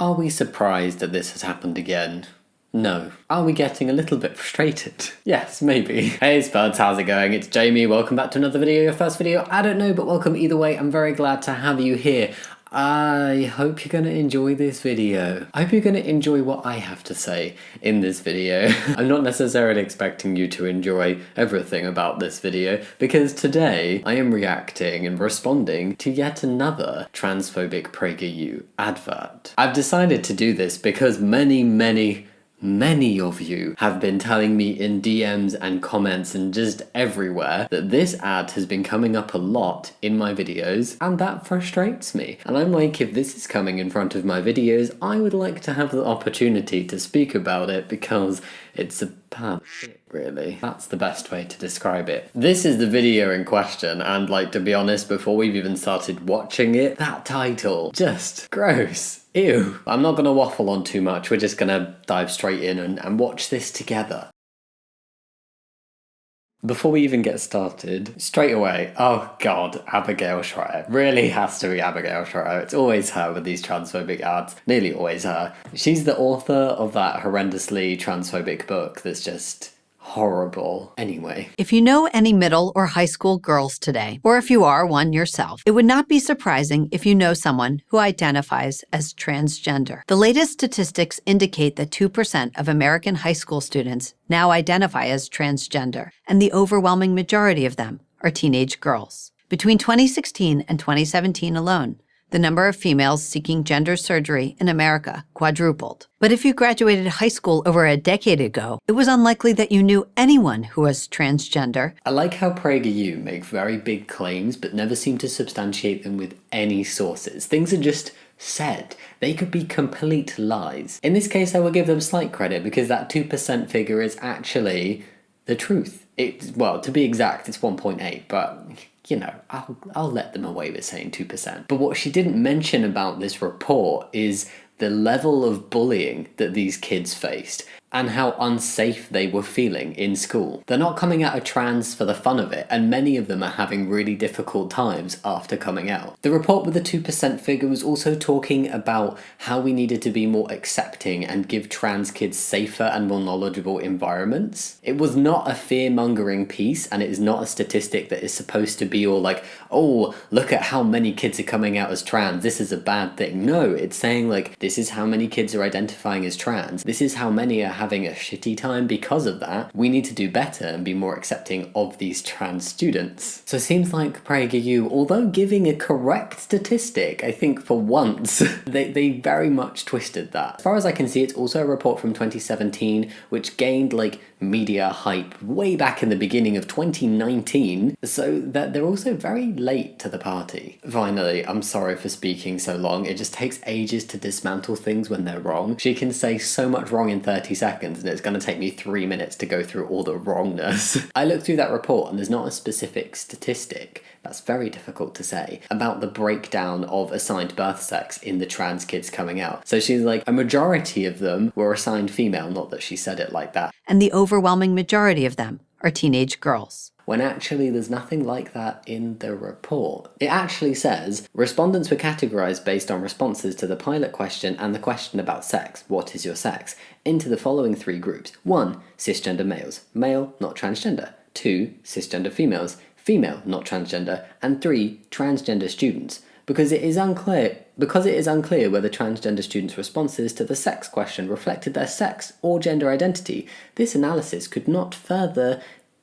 Are we surprised that this has happened again? No. Are we getting a little bit frustrated? Yes, maybe. Hey Spuds, how's it going? It's Jamie, welcome back to another video, your first video. I don't know, but welcome either way. I'm very glad to have you here. I hope you're going to enjoy this video. I hope you're going to enjoy what I have to say in this video. I'm not necessarily expecting you to enjoy everything about this video, because today I am reacting and responding to yet another transphobic PragerU advert. I've decided to do this because many of you have been telling me in DMs and comments and just everywhere that this ad has been coming up a lot in my videos, and that frustrates me. And I'm like, if this is coming in front of my videos, I would like to have the opportunity to speak about it because it's a bad shit, really. That's the best way to describe it. This is the video in question, and like, to be honest, before we've even started watching it, that title, just gross. Ew. I'm not gonna waffle on too much, we're just gonna dive straight in and watch this together. Before we even get started, straight away, oh god, Abigail Schreier. Really has to be Abigail Schreier. It's always her with these transphobic ads. Nearly always her. She's the author of that horrendously transphobic book that's just horrible. Anyway. If you know any middle or high school girls today, or if you are one yourself, it would not be surprising if you know someone who identifies as transgender. The latest statistics indicate that 2% of American high school students now identify as transgender, and the overwhelming majority of them are teenage girls. Between 2016 and 2017 alone, the number of females seeking gender surgery in America quadrupled. But if you graduated high school over a decade ago, it was unlikely that you knew anyone who was transgender. I like how PragerU make very big claims but never seem to substantiate them with any sources. Things are just said. They could be complete lies. In this case, I will give them slight credit because that 2% figure is actually the truth. Well, to be exact, it's 1.8, but you know, I'll let them away with saying 2%. But what she didn't mention about this report is the level of bullying that these kids faced and how unsafe they were feeling in school. They're not coming out of trans for the fun of it, and many of them are having really difficult times after coming out. The report with the 2% figure was also talking about how we needed to be more accepting and give trans kids safer and more knowledgeable environments. It was not a fear-mongering piece, and it is not a statistic that is supposed to be all like, oh, look at how many kids are coming out as trans, this is a bad thing. No, it's saying like, this is how many kids are identifying as trans, this is how many are having a shitty time because of that. We need to do better and be more accepting of these trans students. So it seems like PragerU, although giving a correct statistic, I think for once, they very much twisted that. As far as I can see, it's also a report from 2017, which gained like media hype way back in the beginning of 2019, so that they're also very late to the party. Finally, I'm sorry for speaking so long, it just takes ages to dismantle things when they're wrong. She can say so much wrong in 30 seconds and it's going to take me 3 minutes to go through all the wrongness. I looked through that report and there's not a specific statistic, that's very difficult to say, about the breakdown of assigned birth sex in the trans kids coming out. So she's like, a majority of them were assigned female, not that she said it like that. And the overwhelming majority of them are teenage girls. When actually there's nothing like that in the report. It actually says, respondents were categorised based on responses to the pilot question and the question about sex, what is your sex, into the following 3 groups. 1. Cisgender males, male, not transgender. 2. Cisgender females, female, not transgender. And 3. Transgender students. Because it is unclear whether transgender students' responses to the sex question reflected their sex or gender identity, this analysis could not further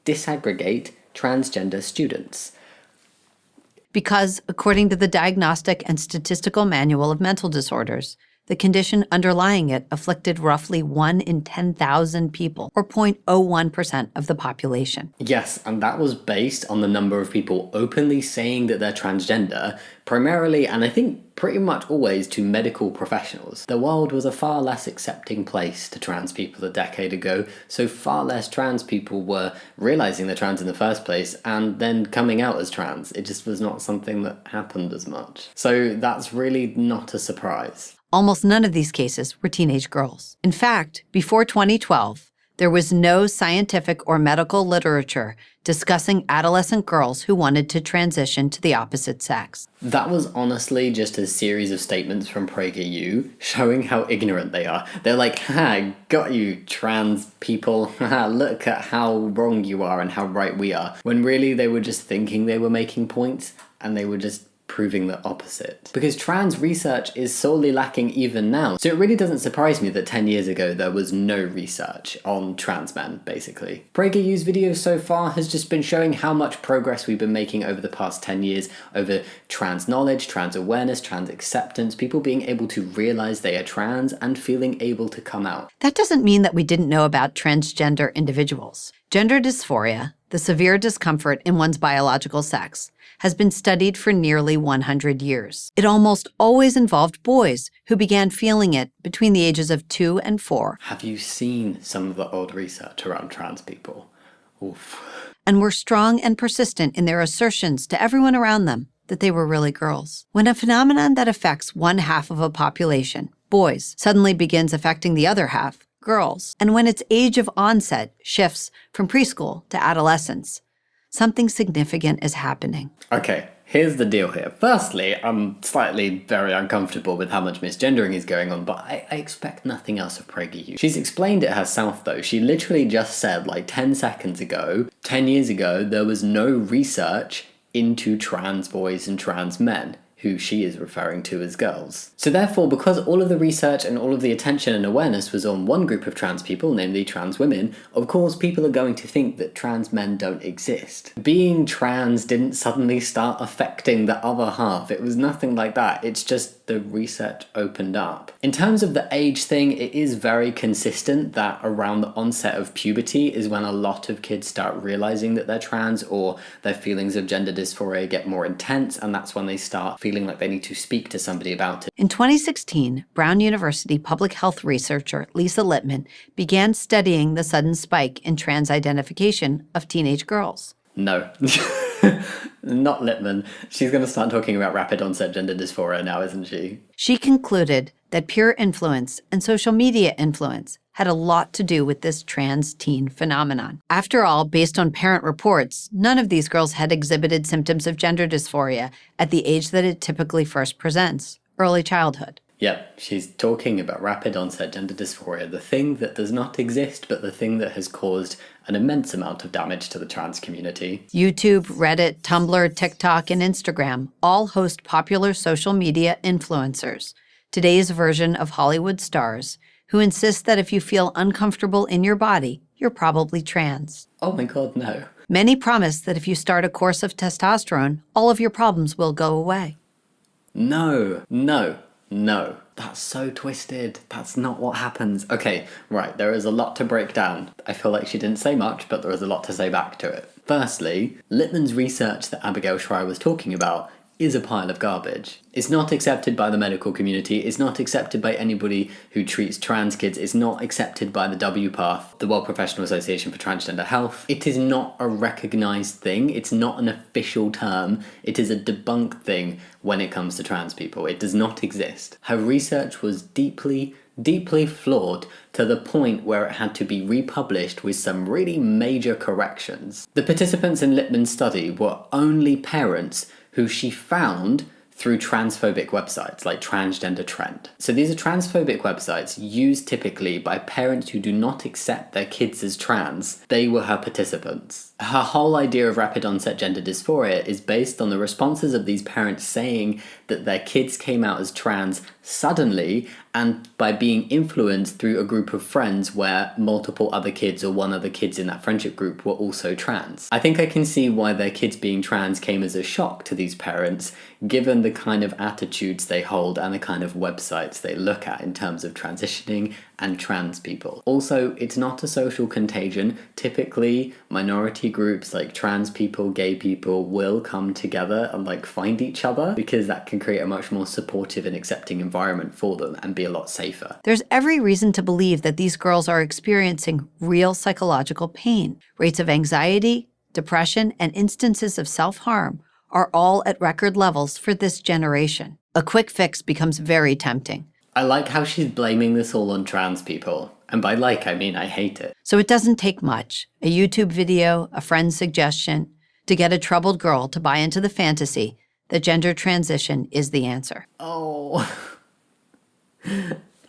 disaggregate transgender students. Because, according to the Diagnostic and Statistical Manual of Mental Disorders, the condition underlying it afflicted roughly 1 in 10,000 people, or 0.01% of the population. Yes, and that was based on the number of people openly saying that they're transgender, primarily, and I think pretty much always, to medical professionals. The world was a far less accepting place to trans people a decade ago, so far less trans people were realising they're trans in the first place and then coming out as trans. It just was not something that happened as much. So that's really not a surprise. Almost none of these cases were teenage girls. In fact, before 2012, There was no scientific or medical literature discussing adolescent girls who wanted to transition to the opposite sex. That was honestly just a series of statements from PragerU showing how ignorant they are. They're like, ha, got you, trans people. Haha, look at how wrong you are and how right we are. When really they were just thinking they were making points and they were just proving the opposite. Because trans research is sorely lacking even now. So it really doesn't surprise me that 10 years ago there was no research on trans men, basically. PragerU's video so far has just been showing how much progress we've been making over the past 10 years over trans knowledge, trans awareness, trans acceptance, people being able to realize they are trans and feeling able to come out. That doesn't mean that we didn't know about transgender individuals. Gender dysphoria, the severe discomfort in one's biological sex, has been studied for nearly 100 years. It almost always involved boys who began feeling it between the ages of 2 and 4. Have you seen some of the old research around trans people? Oof. And were strong and persistent in their assertions to everyone around them that they were really girls. When a phenomenon that affects one half of a population, boys, suddenly begins affecting the other half, girls, and when its age of onset shifts from preschool to adolescence, something significant is happening. Okay, here's the deal here. Firstly, I'm slightly very uncomfortable with how much misgendering is going on, but I expect nothing else of PragerU. She's explained it herself though. She literally just said like 10 seconds ago, 10 years ago, there was no research into trans boys and trans men, who she is referring to as girls. So therefore, because all of the research and all of the attention and awareness was on one group of trans people, namely trans women, of course people are going to think that trans men don't exist. Being trans didn't suddenly start affecting the other half. It was nothing like that. It's just the research opened up. In terms of the age thing, it is very consistent that around the onset of puberty is when a lot of kids start realizing that they're trans, or their feelings of gender dysphoria get more intense, and that's when they start feeling like they need to speak to somebody about it. In 2016, Brown University public health researcher Lisa Littman began studying the sudden spike in trans identification of teenage girls. No. Not Littman. She's going to start talking about rapid onset gender dysphoria now, isn't she? She concluded that peer influence and social media influence had a lot to do with this trans teen phenomenon. After all, based on parent reports, none of these girls had exhibited symptoms of gender dysphoria at the age that it typically first presents, early childhood. Yep, she's talking about rapid onset gender dysphoria, the thing that does not exist, but the thing that has caused an immense amount of damage to the trans community. YouTube, Reddit, Tumblr, TikTok, and Instagram all host popular social media influencers, today's version of Hollywood stars, who insist that if you feel uncomfortable in your body, you're probably trans. Oh my god, no. Many promise that if you start a course of testosterone, all of your problems will go away. No. That's so twisted. That's not what happens. Okay, right, there is a lot to break down. I feel like she didn't say much, but there is a lot to say back to it. Firstly, Littman's research that Abigail Schreier was talking about is a pile of garbage. It's not accepted by the medical community, it's not accepted by anybody who treats trans kids, it's not accepted by the WPATH, the World Professional Association for Transgender Health. It is not a recognised thing, it's not an official term, it is a debunked thing when it comes to trans people. It does not exist. Her research was deeply flawed to the point where it had to be republished with some really major corrections. The participants in Littman's study were only parents who she found through transphobic websites like Transgender Trend. So these are transphobic websites used typically by parents who do not accept their kids as trans. They were her participants. Her whole idea of rapid onset gender dysphoria is based on the responses of these parents saying that their kids came out as trans suddenly and by being influenced through a group of friends where multiple other kids or one of the kids in that friendship group were also trans. I think I can see why their kids being trans came as a shock to these parents, given the kind of attitudes they hold and the kind of websites they look at in terms of transitioning and trans people. Also, it's not a social contagion. Typically, minority groups like trans people, gay people will come together and find each other because that can create a much more supportive and accepting environment for them and be a lot safer. There's every reason to believe that these girls are experiencing real psychological pain. Rates of anxiety, depression, and instances of self-harm are all at record levels for this generation. A quick fix becomes very tempting. I like how she's blaming this all on trans people And by like, I mean I hate it. So it doesn't take much, a YouTube video, a friend's suggestion, to get a troubled girl to buy into the fantasy that gender transition is the answer. Oh.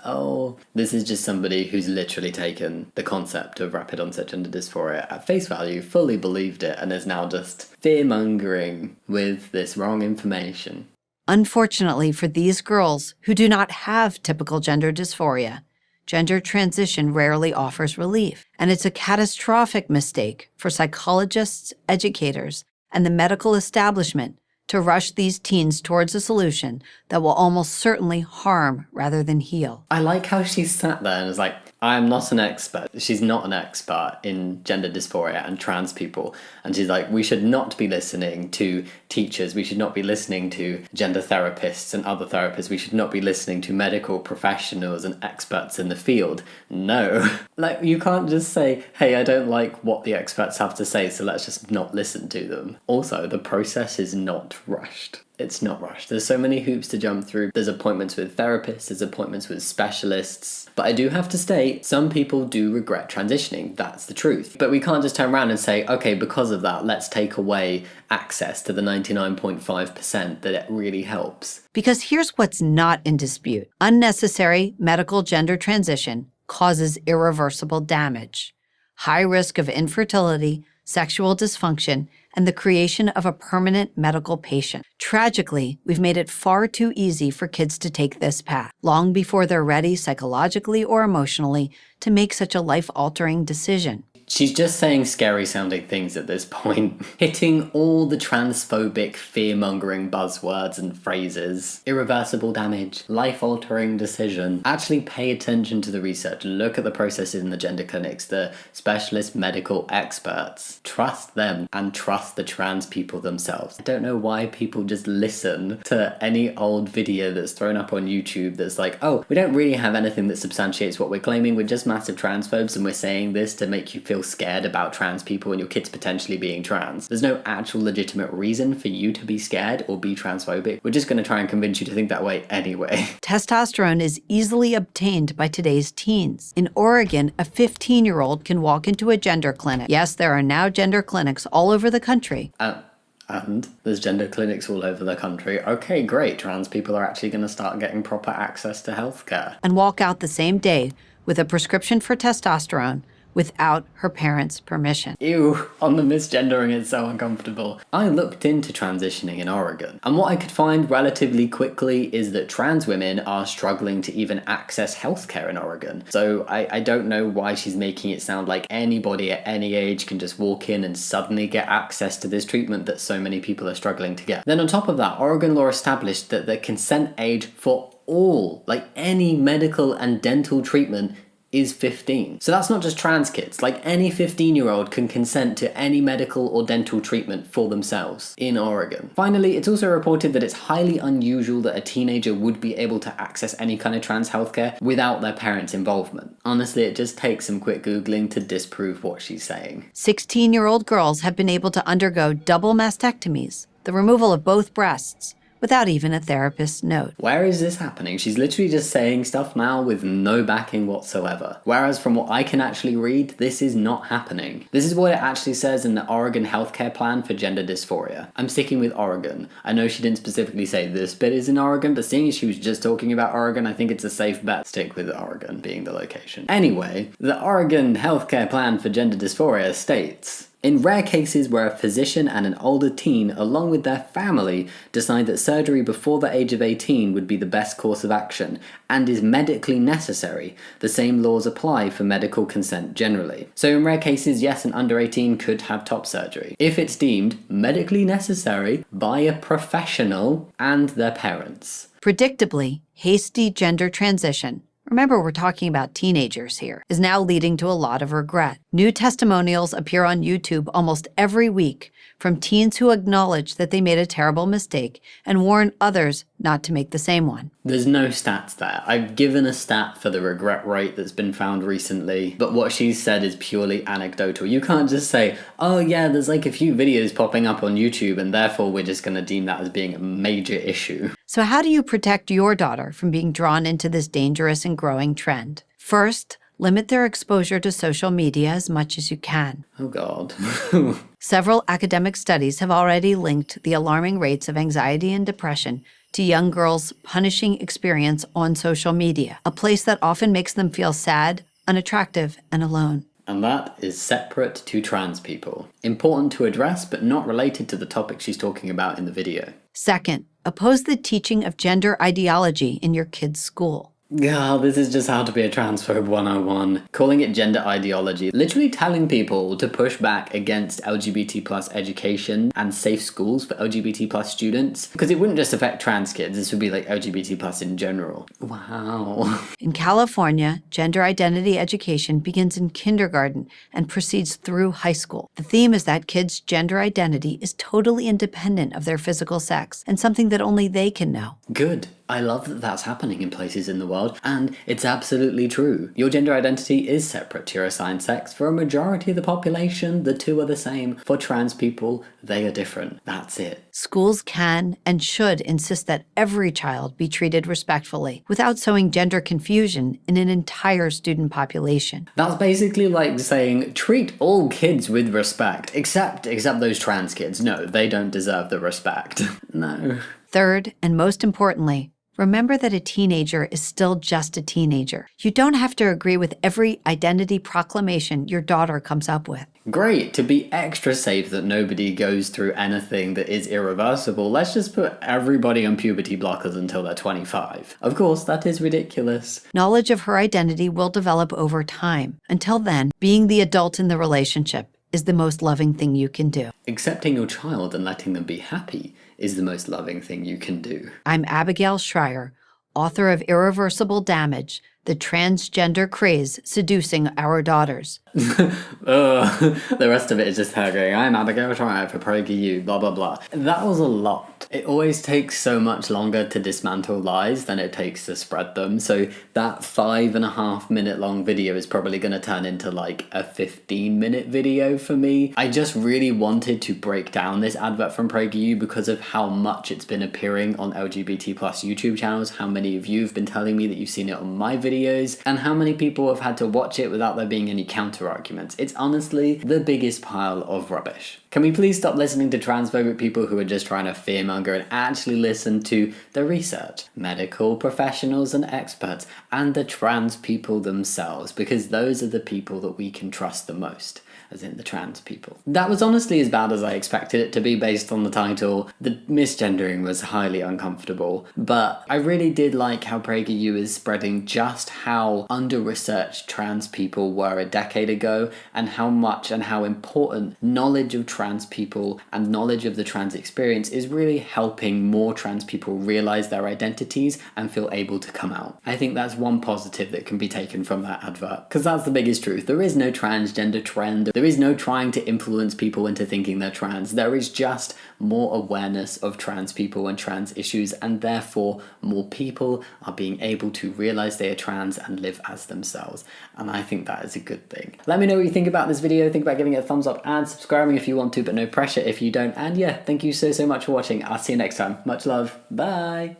Oh, this is just somebody who's literally taken the concept of rapid onset gender dysphoria at face value, fully believed it, and is now just fear-mongering with this wrong information. Unfortunately for these girls who do not have typical gender dysphoria, gender transition rarely offers relief, and it's a catastrophic mistake for psychologists, educators, and the medical establishment to rush these teens towards a solution that will almost certainly harm rather than heal. I like how she sat there and was like, I'm not an expert. She's not an expert in gender dysphoria and trans people. And she's like, we should not be listening to teachers. We should not be listening to gender therapists and other therapists. We should not be listening to medical professionals and experts in the field. No. Like, you can't just say, hey, I don't like what the experts have to say, so let's just not listen to them. Also, the process is not rushed. It's not rushed. There's so many hoops to jump through. There's appointments with therapists, there's appointments with specialists. But I do have to state, some people do regret transitioning. That's the truth. But we can't just turn around and say, okay, because of that, let's take away access to the 99.5% that it really helps. Because here's what's not in dispute. Unnecessary medical gender transition causes irreversible damage, high risk of infertility, sexual dysfunction, and the creation of a permanent medical patient. Tragically, we've made it far too easy for kids to take this path, long before they're ready psychologically or emotionally to make such a life-altering decision. She's just saying scary sounding things at this point, hitting all the transphobic, fear-mongering buzzwords and phrases. Irreversible damage, life-altering decision. Actually pay attention to the research, look at the processes in the gender clinics, the specialist medical experts. Trust them and trust the trans people themselves. I don't know why people just listen to any old video that's thrown up on YouTube that's like, oh, we don't really have anything that substantiates what we're claiming, we're just massive transphobes and we're saying this to make you feel scared about trans people and your kids potentially being trans. There's no actual legitimate reason for you to be scared or be transphobic. We're just going to try and convince you to think that way anyway. Testosterone is easily obtained by today's teens. In Oregon, a 15-year-old can walk into a gender clinic. Yes, there are now gender clinics all over the country. And there's gender clinics all over the country. Okay, great. Trans people are actually going to start getting proper access to healthcare. And walk out the same day with a prescription for testosterone without her parents' permission. Ew, on the misgendering is so uncomfortable. I looked into transitioning in Oregon, and what I could find relatively quickly is that trans women are struggling to even access healthcare in Oregon. So I don't know why she's making it sound like anybody at any age can just walk in and suddenly get access to this treatment that so many people are struggling to get. Then on top of that, Oregon law established that the consent age for all, like any medical and dental treatment, is 15. So that's not just trans kids, like any 15-year-old can consent to any medical or dental treatment for themselves in Oregon. Finally, it's also reported that it's highly unusual that a teenager would be able to access any kind of trans healthcare without their parents' involvement. Honestly, it just takes some quick Googling to disprove what she's saying. 16-year-old girls have been able to undergo double mastectomies, the removal of both breasts, without even a therapist's note. Where is this happening? She's literally just saying stuff now with no backing whatsoever. Whereas from what I can actually read, this is not happening. This is what it actually says in the Oregon healthcare plan for gender dysphoria. I'm sticking with Oregon. I know she didn't specifically say this bit is in Oregon, but seeing as she was just talking about Oregon, I think it's a safe bet to stick with Oregon being the location. Anyway, the Oregon healthcare plan for gender dysphoria states, in rare cases where a physician and an older teen, along with their family, decide that surgery before the age of 18 would be the best course of action and is medically necessary, the same laws apply for medical consent generally. So in rare cases, yes, an under 18 could have top surgery, if it's deemed medically necessary by a professional and their parents. Predictably, hasty gender transition, remember we're talking about teenagers here, is now leading to a lot of regret. New testimonials appear on YouTube almost every week from teens who acknowledge that they made a terrible mistake and warn others not to make the same one. There's no stats there. I've given a stat for the regret rate that's been found recently, but what she's said is purely anecdotal. You can't just say, oh yeah, there's like a few videos popping up on YouTube and therefore we're just going to deem that as being a major issue. So how do you protect your daughter from being drawn into this dangerous and growing trend? First, Limit their exposure to social media as much as you can. Oh God. Several academic studies have already linked the alarming rates of anxiety and depression to young girls' punishing experience on social media, a place that often makes them feel sad, unattractive, and alone. And that is separate to trans people. Important to address, but not related to the topic she's talking about in the video. Second, oppose the teaching of gender ideology in your kid's school. God, this is just how to be a transphobe 101. Calling it gender ideology, literally telling people to push back against LGBT plus education and safe schools for LGBT plus students. Because it wouldn't just affect trans kids, this would be like LGBT plus in general. Wow. In California, gender identity education begins in kindergarten and proceeds through high school. The theme is that kids' gender identity is totally independent of their physical sex and something that only they can know. Good. I love that that's happening in places in the world, and it's absolutely true. Your gender identity is separate to your assigned sex. For a majority of the population, the two are the same. For trans people, they are different. That's it. Schools can and should insist that every child be treated respectfully without sowing gender confusion in an entire student population. That's basically like saying, treat all kids with respect, except those trans kids. No, they don't deserve the respect. No. Third, and most importantly, remember that a teenager is still just a teenager. You don't have to agree with every identity proclamation your daughter comes up with. Great, to be extra safe that nobody goes through anything that is irreversible, let's just put everybody on puberty blockers until they're 25. Of course, that is ridiculous. Knowledge of her identity will develop over time. Until then, being the adult in the relationship is the most loving thing you can do. Accepting your child and letting them be happy is the most loving thing you can do. I'm Abigail Schreier, author of Irreversible Damage, the transgender craze seducing our daughters. The rest of it is just her going, I'm Abigail Schreier for PragerU, blah blah blah. That was a lot. It always takes so much longer to dismantle lies than it takes to spread them, so that 5.5 minute long video is probably going to turn into like a 15-minute video for me. I just really wanted to break down this advert from PragerU because of how much it's been appearing on LGBT plus YouTube channels, how many of you have been telling me that you've seen it on my videos, and how many people have had to watch it without there being any counter arguments. It's honestly the biggest pile of rubbish. Can we please stop listening to transphobic people who are just trying to fearmonger and actually listen to the research, medical professionals and experts, and the trans people themselves, because those are the people that we can trust the most, as in the trans people. That was honestly as bad as I expected it to be based on the title. The misgendering was highly uncomfortable, but I really did like how PragerU is spreading just how under-researched trans people were a decade ago, and how much and how important knowledge of trans people and knowledge of the trans experience is really helping more trans people realize their identities and feel able to come out. I think that's one positive that can be taken from that advert, because that's the biggest truth. There is no transgender trend. There is no trying to influence people into thinking they're trans. There is just more awareness of trans people and trans issues, and therefore more people are being able to realize they are trans and live as themselves. And I think that is a good thing. Let me know what you think about this video. Think about giving it a thumbs up and subscribing if you want to, but no pressure if you don't. And yeah, thank you so much for watching. I'll see you next time. Much love. Bye.